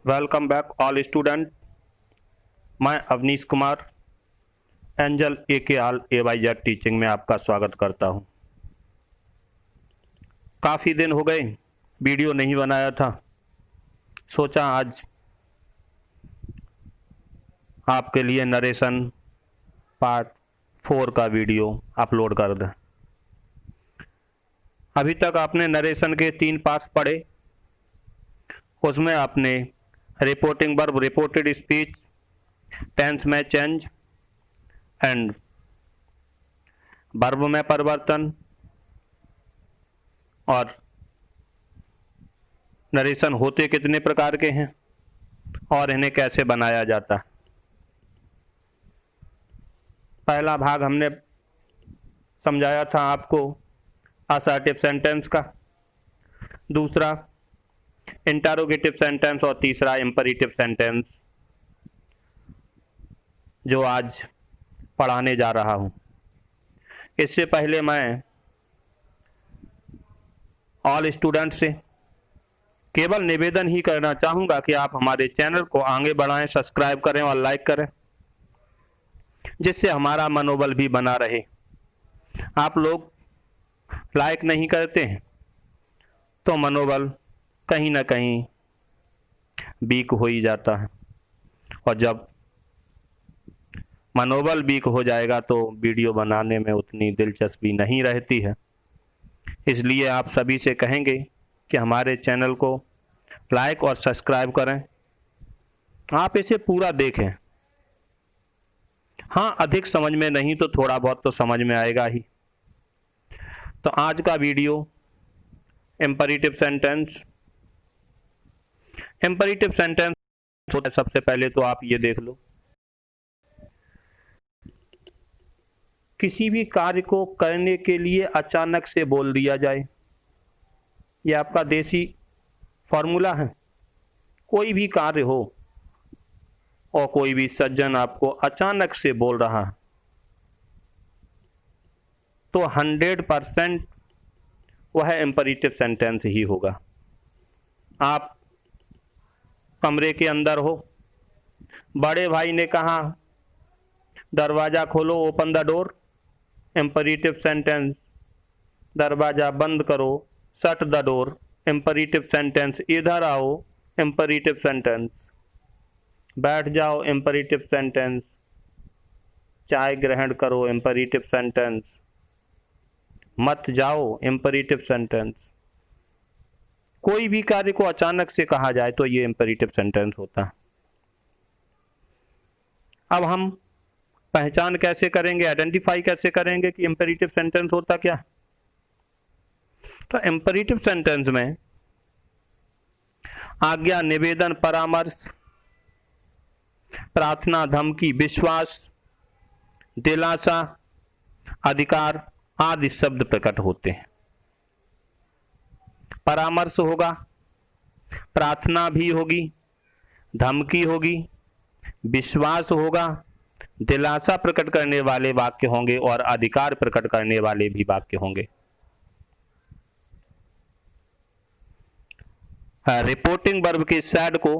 Welcome back all student. मैं Avnish Kumar angel AK all AYZ teaching में आपका स्वागत करता हूं। काफ़ी दिन हो गए वीडियो नहीं बनाया था, सोचा आज आपके लिए नरेशन पार्ट 4 का वीडियो अपलोड कर दें। अभी तक आपने नरेशन के 3 पार्ट्स पढ़े। उसमें आपने reporting verb, reported speech, tense में चेंज एंड वर्ब में परिवर्तन और नरेशन होते कितने प्रकार के हैं और इन्हें कैसे बनाया जाता है। पहला भाग हमने समझाया था आपको असर्टिव सेंटेंस का, दूसरा इंटरोगेटिव सेंटेंस और तीसरा इंपरेटिव सेंटेंस जो आज पढ़ाने जा रहा हूं। इससे पहले मैं ऑल स्टूडेंट से केवल निवेदन ही करना चाहूंगा कि आप हमारे चैनल को आगे बढ़ाएं, सब्सक्राइब करें और लाइक करें, जिससे हमारा मनोबल भी बना रहे। आप लोग लाइक नहीं करते हैं तो मनोबल कहीं ना कहीं वीक हो ही जाता है, और जब मनोबल वीक हो जाएगा तो वीडियो बनाने में उतनी दिलचस्पी नहीं रहती है। इसलिए आप सभी से कहेंगे कि हमारे चैनल को लाइक और सब्सक्राइब करें। आप इसे पूरा देखें। हाँ, अधिक समझ में नहीं तो थोड़ा बहुत तो समझ में आएगा ही। तो आज का वीडियो इंपरेटिव सेंटेंस होता है। सबसे पहले तो आप ये देख लो, किसी भी कार्य को करने के लिए अचानक से बोल दिया जाए, ये आपका देसी फॉर्मूला है। कोई भी कार्य हो और कोई भी सज्जन आपको अचानक से बोल रहा है तो 100% वह इंपरेटिव सेंटेंस ही होगा। आप कमरे के अंदर हो, बड़े भाई ने कहा दरवाजा खोलो, open the door. Imperative sentence, दरवाजा बंद करो, shut the door. Imperative sentence, इधर आओ। इंपरेटिव सेंटेंस, बैठ जाओ। इंपरेटिव सेंटेंस, चाय ग्रहण करो। इंपरेटिव सेंटेंस, मत जाओ। Imperative sentence. कोई भी कार्य को अचानक से कहा जाए तो ये इंपरेटिव सेंटेंस होता है। अब हम पहचान कैसे करेंगे, आइडेंटिफाई कैसे करेंगे कि इंपरेटिव सेंटेंस होता क्या है। तो इंपरेटिव सेंटेंस में आज्ञा, निवेदन, परामर्श, प्रार्थना, धमकी, विश्वास, दिलासा, अधिकार आदि शब्द प्रकट होते हैं। परामर्श होगा, प्रार्थना भी होगी, धमकी होगी, विश्वास होगा, दिलासा प्रकट करने वाले वाक्य होंगे और अधिकार प्रकट करने वाले भी वाक्य होंगे। रिपोर्टिंग वर्ब के सैड को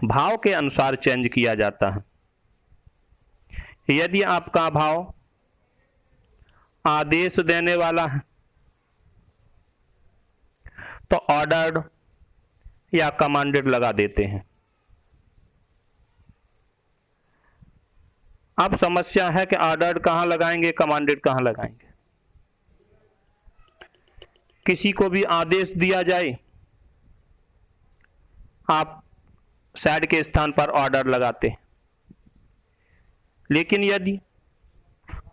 भाव के अनुसार चेंज किया जाता है। यदि आपका भाव आदेश देने वाला है तो ऑर्डर्ड या कमांडेड लगा देते हैं। अब समस्या है कि ऑर्डर्ड कहां लगाएंगे, कमांडेड कहां लगाएंगे। किसी को भी आदेश दिया जाए, आप सैड के स्थान पर ऑर्डर लगाते हैं। लेकिन यदि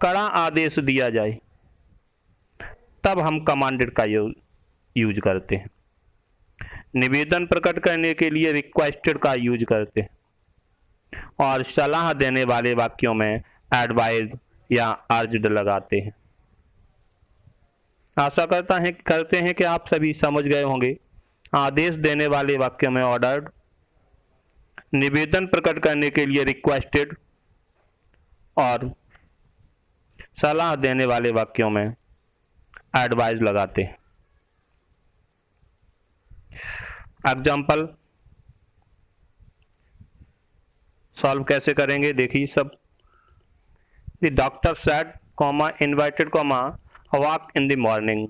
कड़ा आदेश दिया जाए तब हम कमांडेड का यूज करते हैं। निवेदन प्रकट करने के लिए रिक्वेस्टेड का यूज करते हैं और सलाह देने वाले वाक्यों में एडवाइज या अर्ज्ड लगाते हैं। आशा करते हैं कि आप सभी समझ गए होंगे। आदेश देने वाले वाक्यों में ऑर्डर्ड, निवेदन प्रकट करने के लिए रिक्वेस्टेड और सलाह देने वाले वाक्यों में एडवाइज लगाते हैं। एग्जाम्पल सॉल्व कैसे करेंगे देखिए सब। The doctor said comma inverted comma walk in the morning.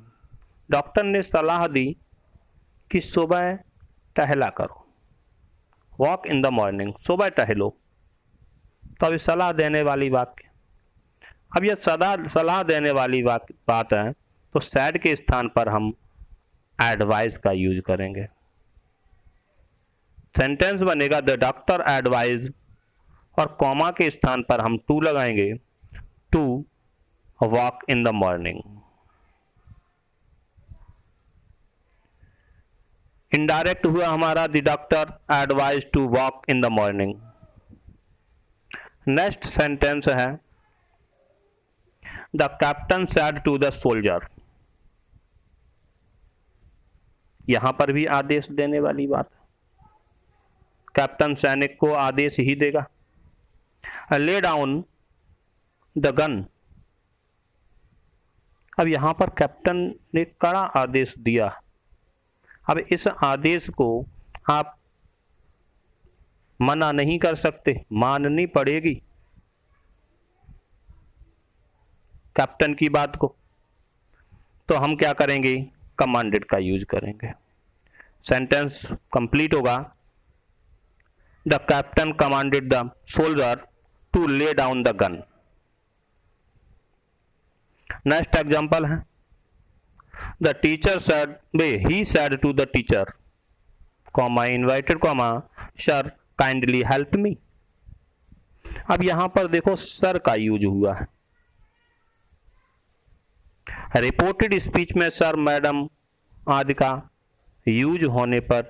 Doctor ने सलाह दी कि सुबह टहला करो, वॉक इन द मॉर्निंग, सुबह टहलो। तो अभी सलाह देने वाली वाक्य, अब यह सलाह देने वाली बात है तो सैड के स्थान पर हम एडवाइस का यूज करेंगे। सेंटेंस बनेगा द डॉक्टर एडवाइज और कॉमा के स्थान पर हम टू लगाएंगे, to walk in the morning. Indirect हुआ हमारा the doctor advise to walk in the morning. Next sentence है the captain said to the soldier. यहां पर भी आदेश देने वाली बात, कैप्टन सैनिक को आदेश ही देगा। ले डाउन द गन। अब यहां पर कैप्टन ने कड़ा आदेश दिया। अब इस आदेश को आप मना नहीं कर सकते, माननी पड़ेगी कैप्टन की बात को। तो हम क्या करेंगे, कमांडेड का यूज करेंगे। सेंटेंस कंप्लीट होगा the captain commanded the soldier to lay down the gun. Next example है the teacher said, he said to the teacher comma inverted comma sir kindly help me. अब यहां पर देखो sir का use हुआ है। Reported speech में sir madam आदि का यूज होने पर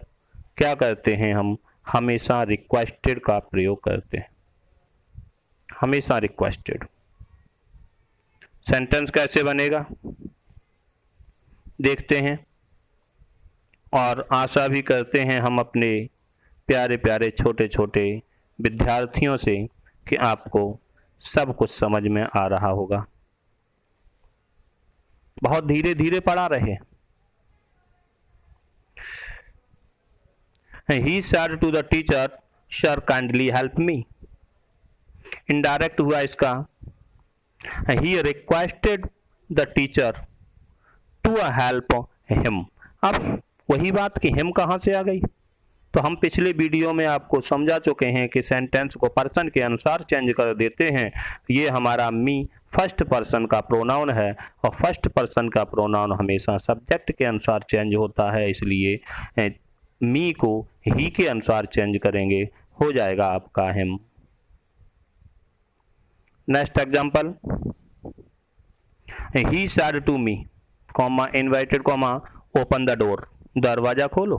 क्या करते हैं, हम हमेशा रिक्वेस्टेड का प्रयोग करते हैं, हमेशा रिक्वेस्टेड। सेंटेंस कैसे बनेगा देखते हैं और आशा भी करते हैं हम अपने प्यारे प्यारे छोटे छोटे विद्यार्थियों से कि आपको सब कुछ समझ में आ रहा होगा। बहुत धीरे धीरे पढ़ा रहे। He said to the teacher, "Sir, kindly help me." Indirect हुआ इसका, He requested the teacher to help him। अब वही बात कि him कहाँ से आ गई, तो हम पिछले वीडियो में आपको समझा चुके हैं कि सेंटेंस को पर्सन के अनुसार चेंज कर देते हैं। ये हमारा मी फर्स्ट पर्सन का प्रोनाउन है और फर्स्ट पर्सन का प्रोनाउन हमेशा सब्जेक्ट के अनुसार चेंज होता है, इसलिए मी को ही के अनुसार चेंज करेंगे, हो जाएगा आपका him. Next example, he said to me comma inverted comma open the door, दरवाजा खोलो।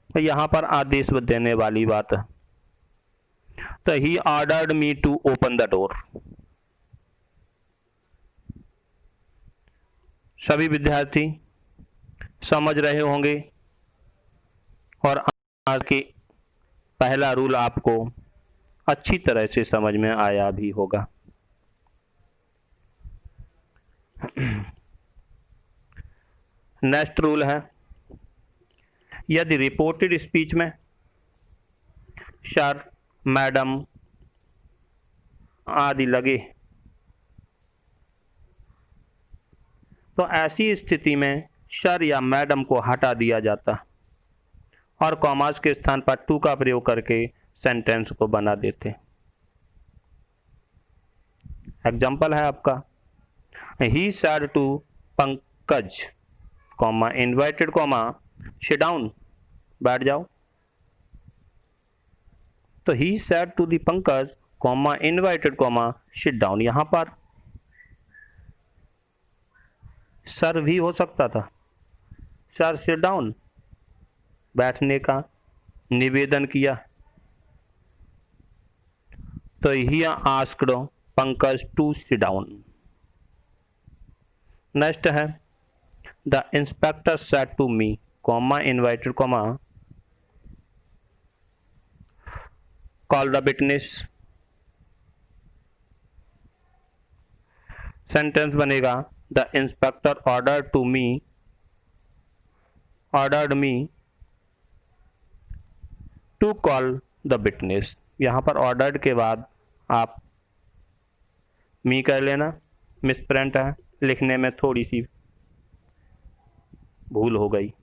तो यहां पर आदेश देने वाली बात है, तो he ordered me to open the door. सभी विद्यार्थी समझ रहे होंगे और आज के पहला रूल आपको अच्छी तरह से समझ में आया भी होगा। नेक्स्ट रूल है, यदि रिपोर्टेड स्पीच में सर मैडम आदि लगे तो ऐसी स्थिति में सर या मैडम को हटा दिया जाता और कॉमास के स्थान पर टू का प्रयोग करके सेंटेंस को बना देते। एग्जाम्पल है आपका, he said to Pankaj comma inverted comma sit down, बैठ जाओ। तो he said to the Pankaj comma inverted comma sit down, यहां पर सर भी हो सकता था, सर सिट डाउन, बैठने का निवेदन किया। तो he asked Pankaj to sit down. Next है, the inspector said to me comma inverted comma call the witness. Sentence बनेगा, the inspector ordered me to call the witness. यहाँ पर ऑर्डर्ड के बाद आप मी कर लेना, मिसप्रिंट है, लिखने में थोड़ी सी भूल हो गई।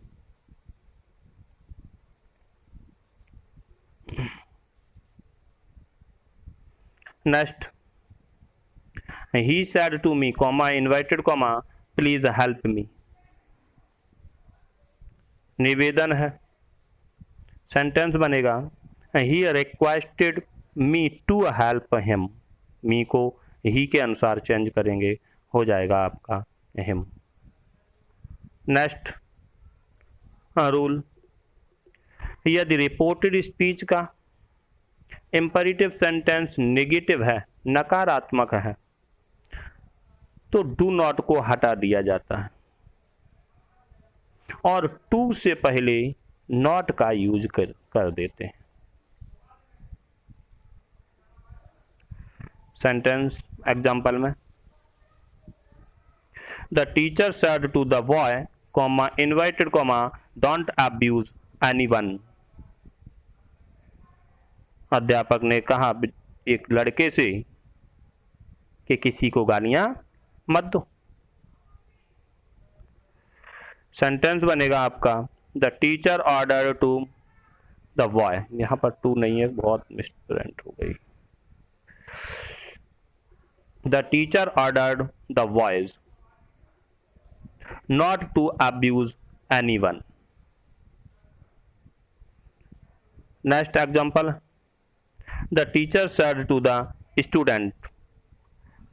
Next, he said to me comma inverted comma please help me. निवेदन है, सेंटेंस बनेगा he requested me to help him. Me को ही के अनुसार चेंज करेंगे, हो जाएगा आपका हिम। नेक्स्ट रूल, यदि रिपोर्टेड स्पीच का इंपैरेटिव सेंटेंस नेगेटिव है, नकारात्मक है, तो डू नॉट को हटा दिया जाता है और टू से पहले नॉट का यूज कर देते हैं। सेंटेंस एग्जांपल में, the teacher said to the boy comma inverted comma don't abuse anyone. अध्यापक ने कहा एक लड़के से कि किसी को गालियां मत दो। सेंटेंस बनेगा आपका the teacher order to the boy. यहां पर टू नहीं है, बहुत मिसप्रिंट हो गई। The teacher ordered the boys not to abuse anyone. Next example, the teacher said to the student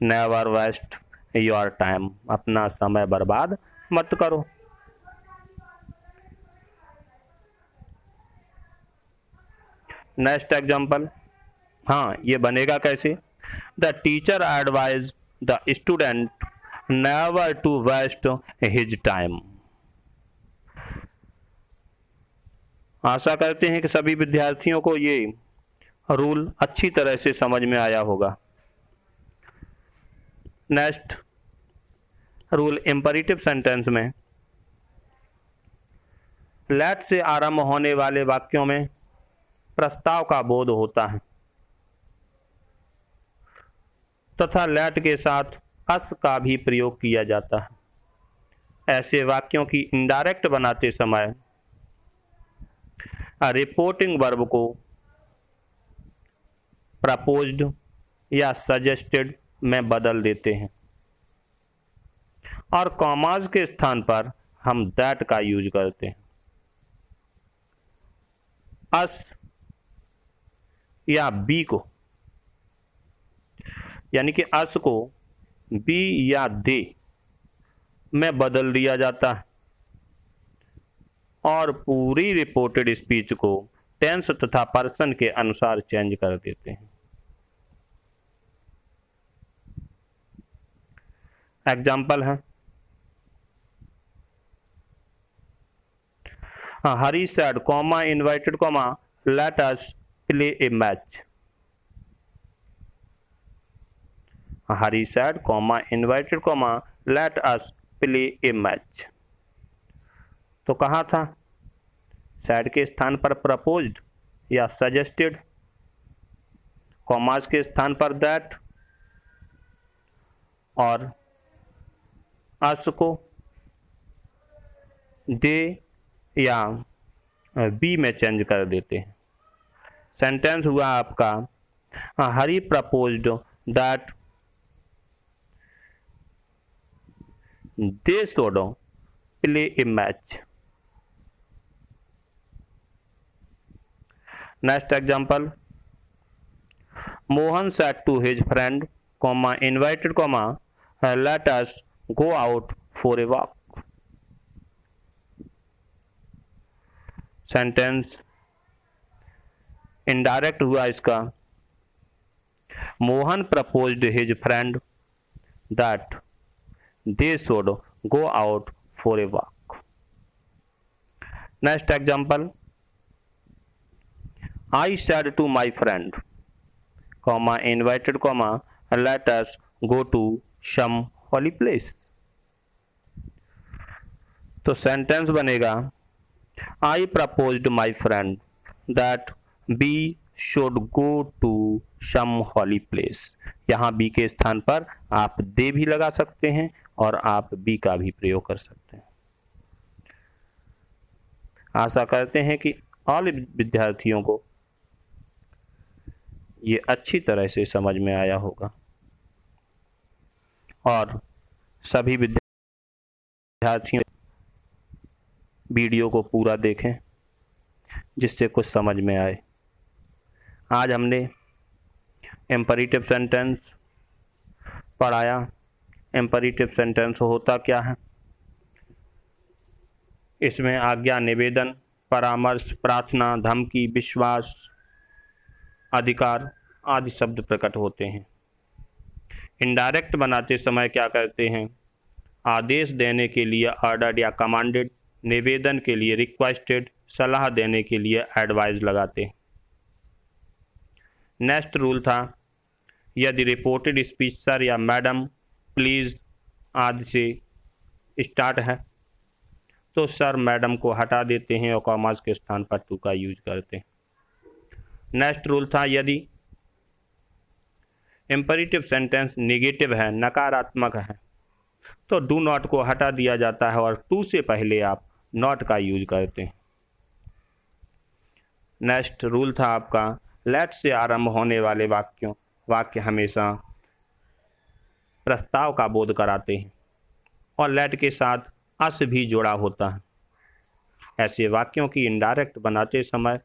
never waste your time. अपना समय बर्बाद मत करो। नेक्स्ट एग्जांपल, हाँ ये बनेगा कैसे, the teacher advise the student never to waste his time. आशा करते हैं कि सभी विद्यार्थियों को ये रूल अच्छी तरह से समझ में आया होगा। नेक्स्ट रूल, इंपैरेटिव सेंटेंस में लेट से आरंभ होने वाले वाक्यों में प्रस्ताव का बोध होता है तथा लेट के साथ अस का भी प्रयोग किया जाता है। ऐसे वाक्यों की इनडायरेक्ट बनाते समय रिपोर्टिंग वर्ब को प्रपोज्ड या सजेस्टेड में बदल देते हैं और कॉमाज के स्थान पर हम दैट का यूज करते हैं। अस या बी को, यानी कि अस को बी या दे में बदल दिया जाता है और पूरी रिपोर्टेड स्पीच को टेंस तथा पर्सन के अनुसार चेंज कर देते हैं। एग्जाम्पल है, Hari said comma inverted comma let us play a match. Hari said comma inverted comma let us play a match. तो कहा था, सैड के स्थान पर प्रपोज्ड या सजेस्टेड, कॉमास के स्थान पर दैट और अस को दे या बी में चेंज कर देते हैं। सेंटेंस हुआ आपका Hari proposed that they should play a match. Next example, Mohan said to his friend comma inverted comma let us go out for a walk. Sentence indirect हुआ इसका, Mohan proposed his friend that they should go out for a walk. Next example, I said to my friend, comma invited, comma let us go to some holy place. तो sentence बनेगा I proposed my friend that we should go to some holy place. यहाँ we के स्थान पर आप दे भी लगा सकते हैं और आप बी का भी प्रयोग कर सकते हैं। आशा करते हैं कि ऑल विद्यार्थियों को ये अच्छी तरह से समझ में आया होगा और सभी विद्यार्थियों वीडियो को पूरा देखें जिससे कुछ समझ में आए। आज हमने इम्परेटिव सेंटेंस पढ़ाया। इम्परेटिव सेंटेंस होता क्या है? इसमें आज्ञा, निवेदन, परामर्श, प्रार्थना, धमकी, विश्वास, अधिकार आदि शब्द प्रकट होते हैं। इनडायरेक्ट बनाते समय क्या करते हैं? आदेश देने के लिए ऑर्डर या कमांडेड, निवेदन के लिए रिक्वेस्टेड, सलाह देने के लिए एडवाइस लगाते हैं। नेक्स्ट रूल था, यदि रिपोर्टेड स्पीच सर या मैडम, प्लीज़ आदि से स्टार्ट है तो सर मैडम को हटा देते हैं और कॉमास के स्थान पर टू का यूज करते हैं। नेक्स्ट रूल था, यदि इम्परेटिव सेंटेंस नेगेटिव है, नकारात्मक है, तो डू नॉट को हटा दिया जाता है और टू से पहले आप नॉट का यूज करते हैं। नेक्स्ट रूल था आपका, लेट से आरंभ होने वाले वाक्य हमेशा प्रस्ताव का बोध कराते हैं और लेट के साथ अस भी जुड़ा होता है। ऐसे वाक्यों की इनडायरेक्ट बनाते समय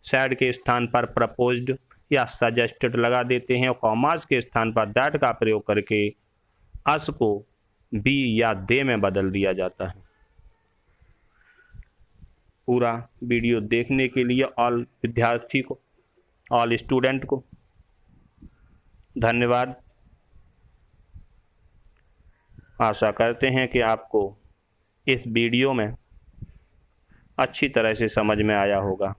सैड के स्थान पर प्रपोज्ड या सजेस्टेड लगा देते हैं और कॉमास के स्थान पर दैट का प्रयोग करके अस को बी या दे में बदल दिया जाता है। पूरा वीडियो देखने के लिए ऑल विद्यार्थी को, ऑल स्टूडेंट को धन्यवाद। आशा करते हैं कि आपको इस वीडियो में अच्छी तरह से समझ में आया होगा।